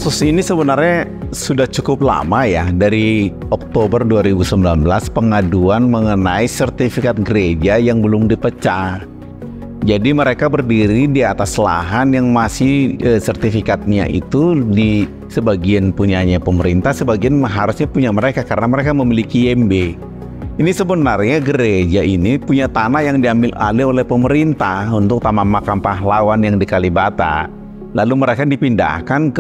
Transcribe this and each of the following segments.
Kasus ini sebenarnya sudah cukup lama ya, dari Oktober 2019 pengaduan mengenai sertifikat gereja yang belum dipecah. Jadi mereka berdiri di atas lahan yang masih sertifikatnya itu di sebagian punyanya pemerintah, sebagian harusnya punya mereka karena mereka memiliki IMB. Ini sebenarnya gereja ini punya tanah yang diambil alih oleh pemerintah untuk Taman Makam Pahlawan yang di Kalibata. Lalu mereka dipindahkan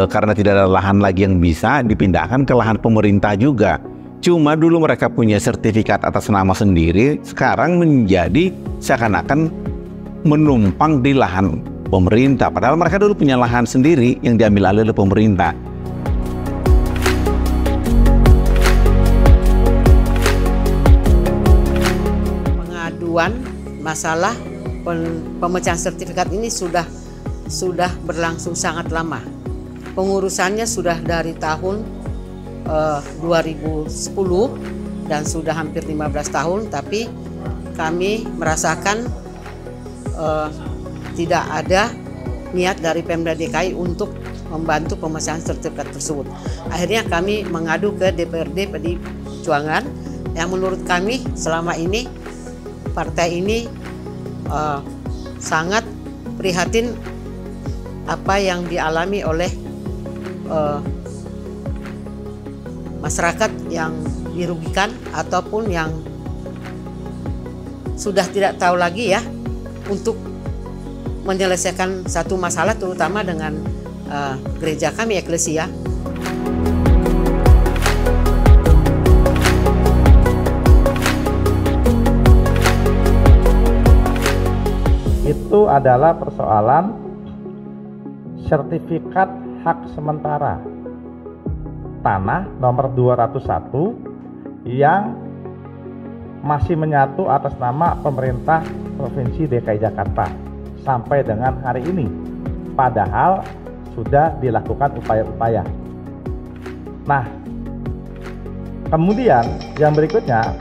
karena tidak ada lahan lagi yang bisa, dipindahkan ke lahan pemerintah juga. Cuma dulu mereka punya sertifikat atas nama sendiri, sekarang menjadi seakan-akan menumpang di lahan pemerintah. Padahal mereka dulu punya lahan sendiri yang diambil alih oleh pemerintah. Pengaduan masalah pemecahan sertifikat ini sudah berlangsung sangat lama. Pengurusannya sudah dari tahun 2010 dan sudah hampir 15 tahun, tapi kami merasakan tidak ada niat dari Pemda DKI untuk membantu pemecahan sertifikat tersebut. Akhirnya kami mengadu ke DPRD PDI Perjuangan yang menurut kami selama ini partai ini sangat prihatin apa yang dialami oleh masyarakat yang dirugikan ataupun yang sudah tidak tahu lagi ya untuk menyelesaikan satu masalah, terutama dengan gereja kami, eklesia. Itu adalah persoalan sertifikat hak sementara tanah nomor 201 yang masih menyatu atas nama pemerintah Provinsi DKI Jakarta sampai dengan hari ini, padahal sudah dilakukan upaya-upaya. Nah, kemudian yang berikutnya,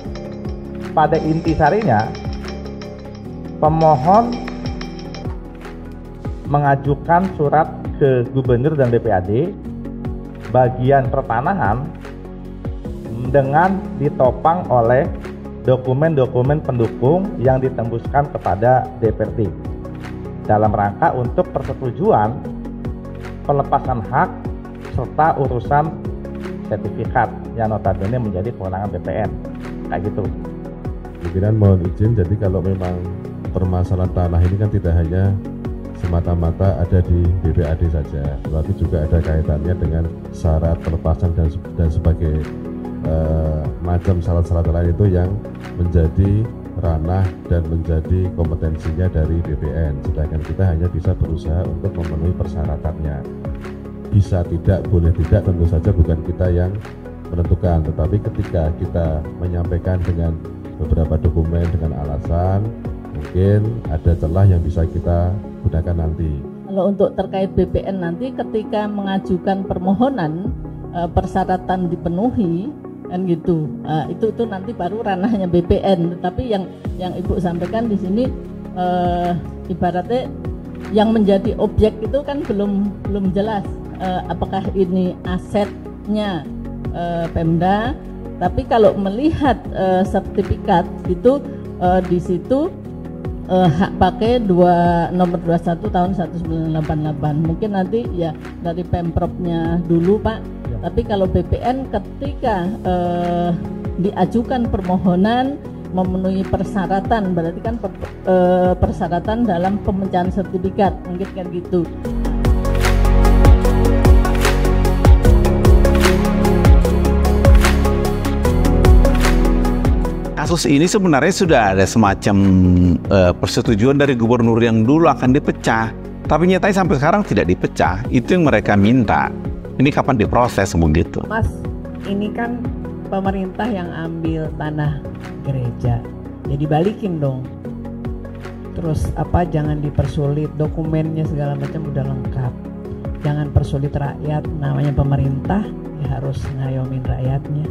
pada intisarinya pemohon mengajukan surat ke Gubernur dan DPAD bagian pertanahan dengan ditopang oleh dokumen-dokumen pendukung yang ditembuskan kepada DPRD dalam rangka untuk persetujuan pelepasan hak serta urusan sertifikat yang notabene menjadi kewenangan BPN, kayak gitu. Pimpinan mohon izin, jadi kalau memang permasalahan tanah ini kan tidak hanya semata-mata ada di DPAD saja, tetapi juga ada kaitannya dengan syarat pelepasan dan sebagai macam syarat-syarat lain itu yang menjadi ranah dan menjadi kompetensinya dari BPN, sedangkan kita hanya bisa berusaha untuk memenuhi persyaratannya. Bisa tidak, boleh tidak, tentu saja bukan kita yang menentukan, tetapi ketika kita menyampaikan dengan beberapa dokumen dengan alasan, mungkin ada celah yang bisa kita gunakan nanti. Kalau untuk terkait BPN nanti ketika mengajukan permohonan persyaratan dipenuhi kan gitu, itu nanti baru ranahnya BPN. Tapi yang Ibu sampaikan di sini ibaratnya yang menjadi objek itu kan belum jelas apakah ini asetnya Pemda. Tapi kalau melihat sertifikat itu di situ hak pakai nomor 21 tahun 1988. Mungkin nanti ya dari Pemprovnya dulu Pak. Ya. Tapi kalau BPN ketika diajukan permohonan memenuhi persyaratan, berarti kan persyaratan dalam pemecahan sertifikat, mungkin kan gitu. Kasus ini sebenarnya sudah ada semacam persetujuan dari gubernur yang dulu akan dipecah, tapi nyatanya sampai sekarang tidak dipecah. Itu yang mereka minta. Ini kapan diproses begitu? Mas, ini kan pemerintah yang ambil tanah gereja, jadi balikin dong. Terus jangan dipersulit, dokumennya segala macam udah lengkap. Jangan persulit rakyat, namanya pemerintah ya harus ngayomin rakyatnya.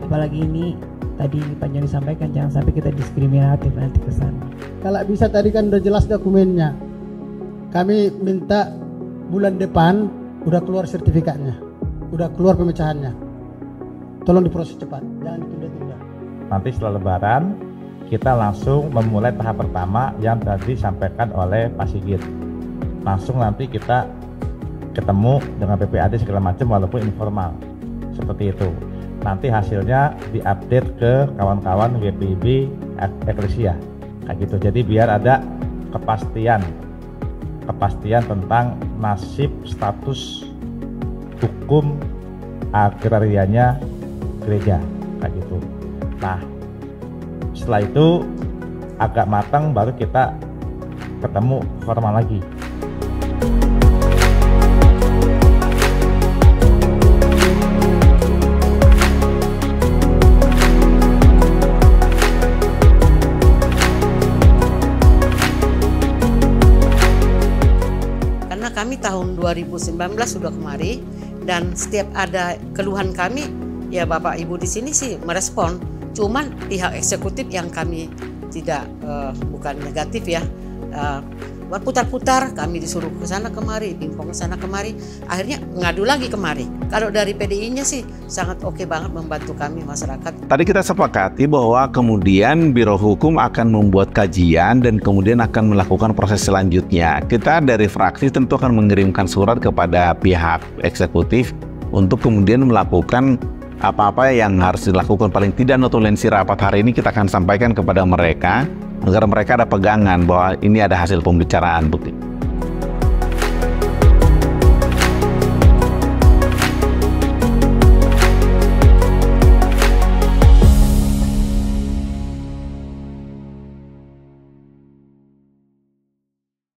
Apalagi ini tadi Pak Joni sampaikan, jangan sampai kita diskriminatif nanti ke sana. Kalau bisa tadi kan udah jelas dokumennya. Kami minta bulan depan udah keluar sertifikatnya, udah keluar pemecahannya, tolong diproses cepat, jangan ditunda-tunda. Nanti setelah Lebaran kita langsung memulai tahap pertama yang tadi disampaikan oleh Pak Sigit. Langsung nanti kita ketemu dengan PPAD segala macam walaupun informal, seperti itu. Nanti hasilnya diupdate ke kawan-kawan GPIB Eklesia, kayak gitu. Jadi biar ada kepastian tentang nasib status hukum agrarianya gereja, kayak gitu. Nah, setelah itu agak matang baru kita ketemu formal lagi. Karena kami tahun 2019 sudah kemari, dan setiap ada keluhan kami, ya Bapak Ibu di sini sih merespon. Cuman pihak eksekutif yang kami tidak, bukan negatif ya, berputar-putar, kami disuruh ke sana kemari, pingpong ke sana kemari, akhirnya ngadu lagi kemari. Kalau dari PDI-nya sih sangat oke banget membantu kami masyarakat. Tadi kita sepakati bahwa kemudian Biro Hukum akan membuat kajian dan kemudian akan melakukan proses selanjutnya. Kita dari fraksi tentu akan mengirimkan surat kepada pihak eksekutif untuk kemudian melakukan apa-apa yang harus dilakukan. Paling tidak notulensi rapat hari ini kita akan sampaikan kepada mereka agar mereka ada pegangan bahwa ini ada hasil pembicaraan, Bukti.